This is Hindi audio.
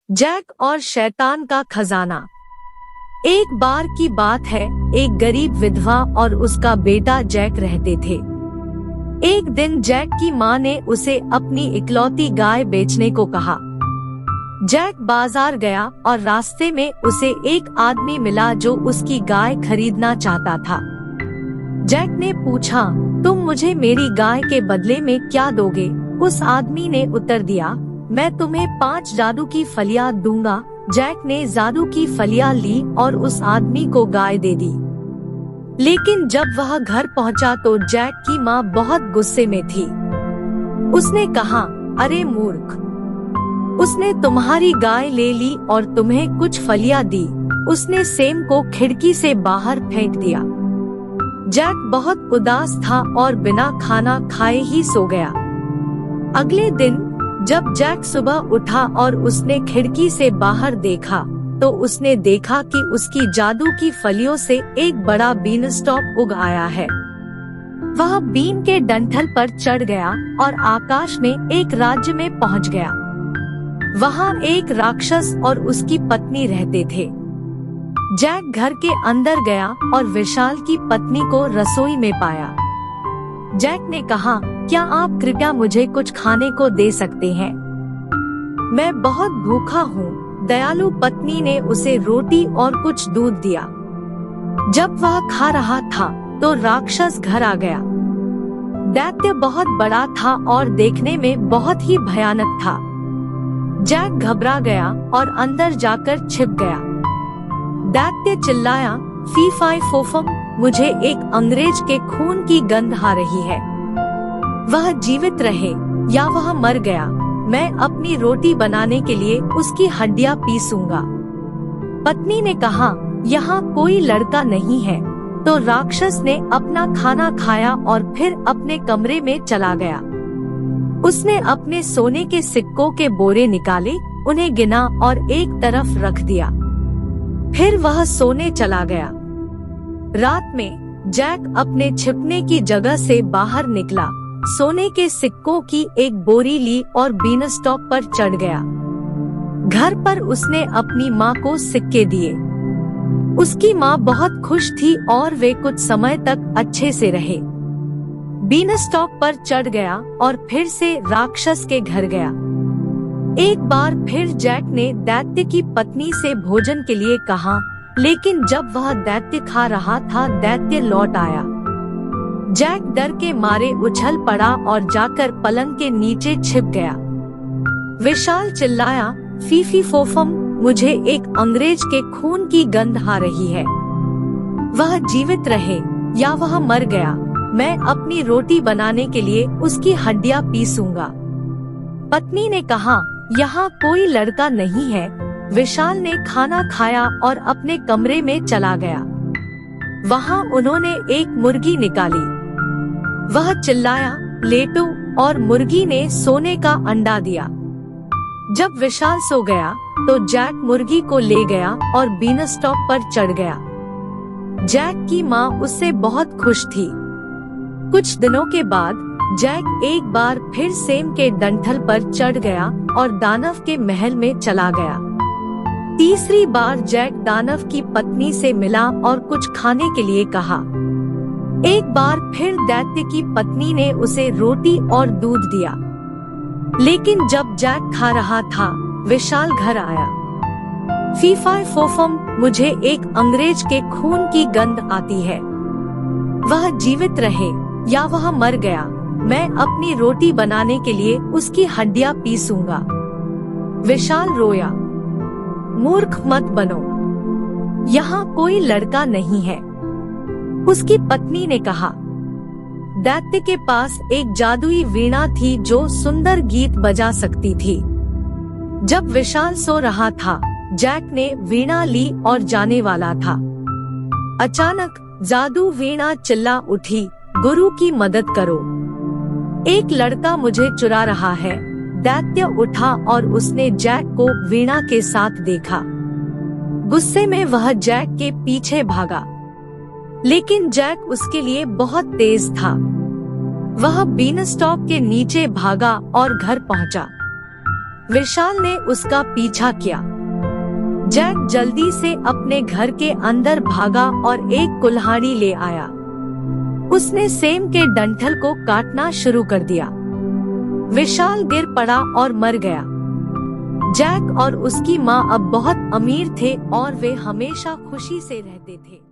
जैक और शैतान का खजाना। एक बार की बात है, एक गरीब विधवा और उसका बेटा जैक रहते थे। एक दिन जैक की माँ ने उसे अपनी इकलौती गाय बेचने को कहा। जैक बाजार गया और रास्ते में उसे एक आदमी मिला जो उसकी गाय खरीदना चाहता था। जैक ने पूछा, तुम मुझे मेरी गाय के बदले में क्या दोगे? उस आदमी ने उत्तर दिया, मैं तुम्हें 5 जादू की फलियां दूंगा। जैक ने जादू की फलियां ली और उस आदमी को गाय दे दी। लेकिन जब वह घर पहुंचा तो जैक की माँ बहुत गुस्से में थी। उसने कहा, अरे मूर्ख, उसने तुम्हारी गाय ले ली और तुम्हें कुछ फलियां दी। उसने सेम को खिड़की से बाहर फेंक दिया। जैक बहुत उदास था और बिना खाना खाए ही सो गया। अगले दिन जब जैक सुबह उठा और उसने खिड़की से बाहर देखा तो उसने देखा कि उसकी जादू की फलियों से एक बड़ा बीन स्टॉक उग आया है। वह बीन के डंठल पर चढ़ गया और आकाश में एक राज्य में पहुंच गया। वहां एक राक्षस और उसकी पत्नी रहते थे। जैक घर के अंदर गया और विशाल की पत्नी को रसोई में पाया। जैक ने कहा, क्या आप कृपया मुझे कुछ खाने को दे सकते हैं? मैं बहुत भूखा हूँ। दयालु पत्नी ने उसे रोटी और कुछ दूध दिया। जब वह खा रहा था तो राक्षस घर आ गया। दैत्य बहुत बड़ा था और देखने में बहुत ही भयानक था। जैक घबरा गया और अंदर जाकर छिप गया। दैत्य चिल्लाया, फी फाई फोफम, मुझे एक अंग्रेज के खून की गंध आ रही है। वह जीवित रहे या वह मर गया, मैं अपनी रोटी बनाने के लिए उसकी हड्डियां पीसूंगा। पत्नी ने कहा, यहाँ कोई लड़का नहीं है। तो राक्षस ने अपना खाना खाया और फिर अपने कमरे में चला गया। उसने अपने सोने के सिक्कों के बोरे निकाले, उन्हें गिना और एक तरफ रख दिया। फिर वह सोने चला गया। रात में जैक अपने छिपने की जगह से बाहर निकला, सोने के सिक्कों की एक बोरी ली और बीन स्टॉक पर चढ़ गया। घर पर उसने अपनी माँ को सिक्के दिए। उसकी माँ बहुत खुश थी और वे कुछ समय तक अच्छे से रहे। बीन स्टॉक पर चढ़ गया और फिर से राक्षस के घर गया। एक बार फिर जैक ने दैत्य की पत्नी से भोजन के लिए कहा, लेकिन जब वह दैत्य खा रहा था दैत्य लौट आया। जैक डर के मारे उछल पड़ा और जाकर पलंग के नीचे छिप गया। विशाल चिल्लाया, फीफी फोफम, मुझे एक अंग्रेज के खून की गंध आ रही है। वह जीवित रहे या वह मर गया, मैं अपनी रोटी बनाने के लिए उसकी हड्डियां पीसूंगा। पत्नी ने कहा, यहाँ कोई लड़का नहीं है। विशाल ने खाना खाया और अपने कमरे में चला गया। वहाँ उन्होंने एक मुर्गी निकाली। वह चिल्लाया, लेटो, और मुर्गी ने सोने का अंडा दिया। जब विशाल सो गया तो जैक मुर्गी को ले गया और बीन स्टॉक पर चढ़ गया। जैक की माँ उससे बहुत खुश थी। कुछ दिनों के बाद जैक एक बार फिर सेम के डंठल पर चढ़ गया और दानव के महल में चला गया। तीसरी बार जैक दानव की पत्नी से मिला और कुछ खाने के लिए कहा। एक बार फिर दैत्य की पत्नी ने उसे रोटी और दूध दिया। लेकिन जब जैक खा रहा था विशाल घर आया। फी फाई फोफम, मुझे एक अंग्रेज के खून की गंध आती है। वह जीवित रहे या वह मर गया, मैं अपनी रोटी बनाने के लिए उसकी हड्डियां पीसूंगा। विशाल रोया, मूर्ख मत बनो, यहाँ कोई लड़का नहीं है। उसकी पत्नी ने कहा, दैत्य के पास एक जादुई वीणा थी जो सुंदर गीत बजा सकती थी। जब विशाल सो रहा था जैक ने वीणा ली और जाने वाला था। अचानक जादू वीणा चिल्ला उठी, गुरु की मदद करो, एक लड़का मुझे चुरा रहा है। दैत्य उठा और उसने जैक को वीणा के साथ देखा। गुस्से में वह जैक के पीछे भागा, लेकिन जैक उसके लिए बहुत तेज था। वह बीन स्टॉक के नीचे भागा और घर पहुंचा। विशाल ने उसका पीछा किया। जैक जल्दी से अपने घर के अंदर भागा और एक कुल्हाड़ी ले आया। उसने सेम के डंठल को काटना शुरू कर दिया। विशाल गिर पड़ा और मर गया। जैक और उसकी माँ अब बहुत अमीर थे और वे हमेशा खुशी से रहते थे।